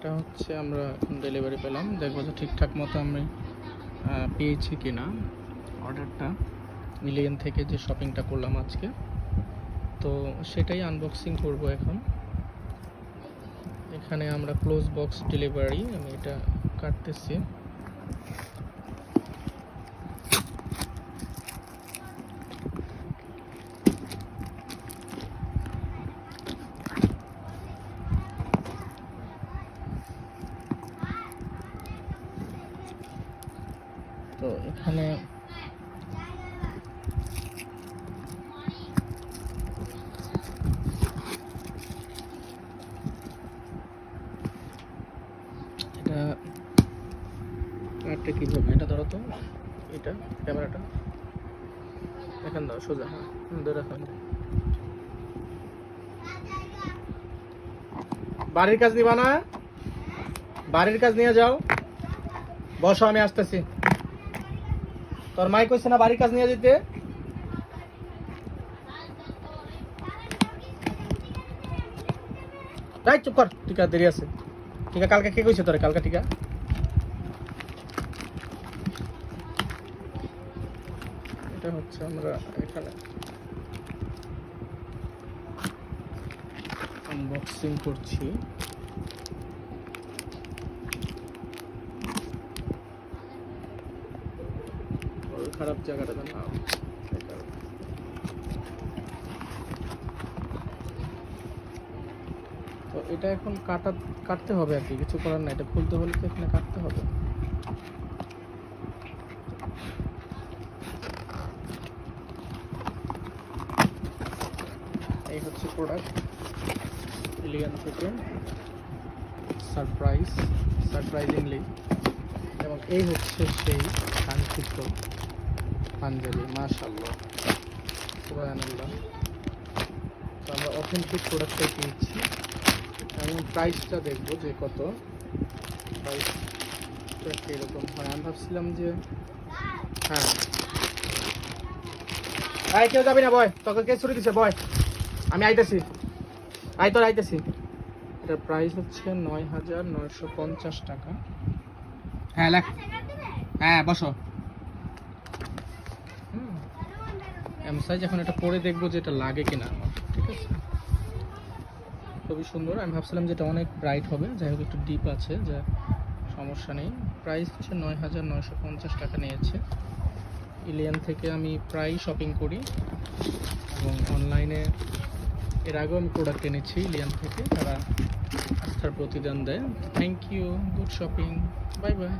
এটা হচ্ছে আমরা এখন ডেলিভারি পেলাম, দেখবো যে ঠিকঠাক মতো আমি পেয়েছি কিনা অর্ডারটা। মিলিয়ন থেকে যে শপিংটা করলাম আজকে, তো সেটাই আনবক্সিং করব এখন। এখানে আমরা ক্লোজ বক্স ডেলিভারি, আমি এটা কাটতেছি। তো এখানে এটা একটা কীভাবে, এটা ধরো তো, এটা ক্যামেরাটা এখান দাও সোজা, হ্যাঁ ধরে রাখুন। বাড়ির কাজ নিবা না? বাড়ির কাজ নিয়ে যাও, বসো আমি আসতেছি। তোর মাই কইছে না বাড়ির কাজ নিয়ে যেতে? তাই চুপ কর, টিকা দেরি আছে। টিকা কালকে কে কইছে তোরে কালকে টিকা? এটা হচ্ছে আমরা এখানে আনবক্সিং করছি। খারাপ জায়গাটা না, তো এটা এখন কাটতে হবে আর কি, কিছু করার না। এটা খুলতে হলে তো এখানে কাটতে হবে। এই হচ্ছে প্রোডাক্ট এলিয়ান থেকে, সারপ্রাইজিংলি। এবং এই হচ্ছে সেই কাঙ্ক্ষিত পাঞ্জাবি। মাশাআল্লাহ, সুবহানাল্লাহ। তো আমরা অথেন্টিক প্রোডাক্টটাই কিনছি। এবং প্রাইসটা দেখবো যে কত, প্রাইসটা কীরকম হয়। আমি ভাবছিলাম যে হ্যাঁ কেউ যাবি না, বয় তোকে কে ছুটি দিছে, বয় আমি আইতেছি, আইতেছি। এটার প্রাইস হচ্ছে ৯,৯৫০ টাকা। হ্যাঁ লেখ, হ্যাঁ বসো। সাইজ এখন এটা পরে দেখবো যে এটা লাগে কিনা আমার, ঠিক আছে। খুবই সুন্দর। আমি ভাবছিলাম যে এটা অনেক ব্রাইট হবে, যাই হোক একটু ডিপ আছে, যা সমস্যা নেই। প্রাইস হচ্ছে ৯,৯৫০ টাকা নিয়েছে। এলিয়ান থেকে আমি প্রায় শপিং করি এবং অনলাইনে এর আগেও আমি প্রোডাক্ট এনেছি এলিয়ান থেকে, তারা আস্থার প্রতিদান দেয়। Thank you, good shopping, bye by.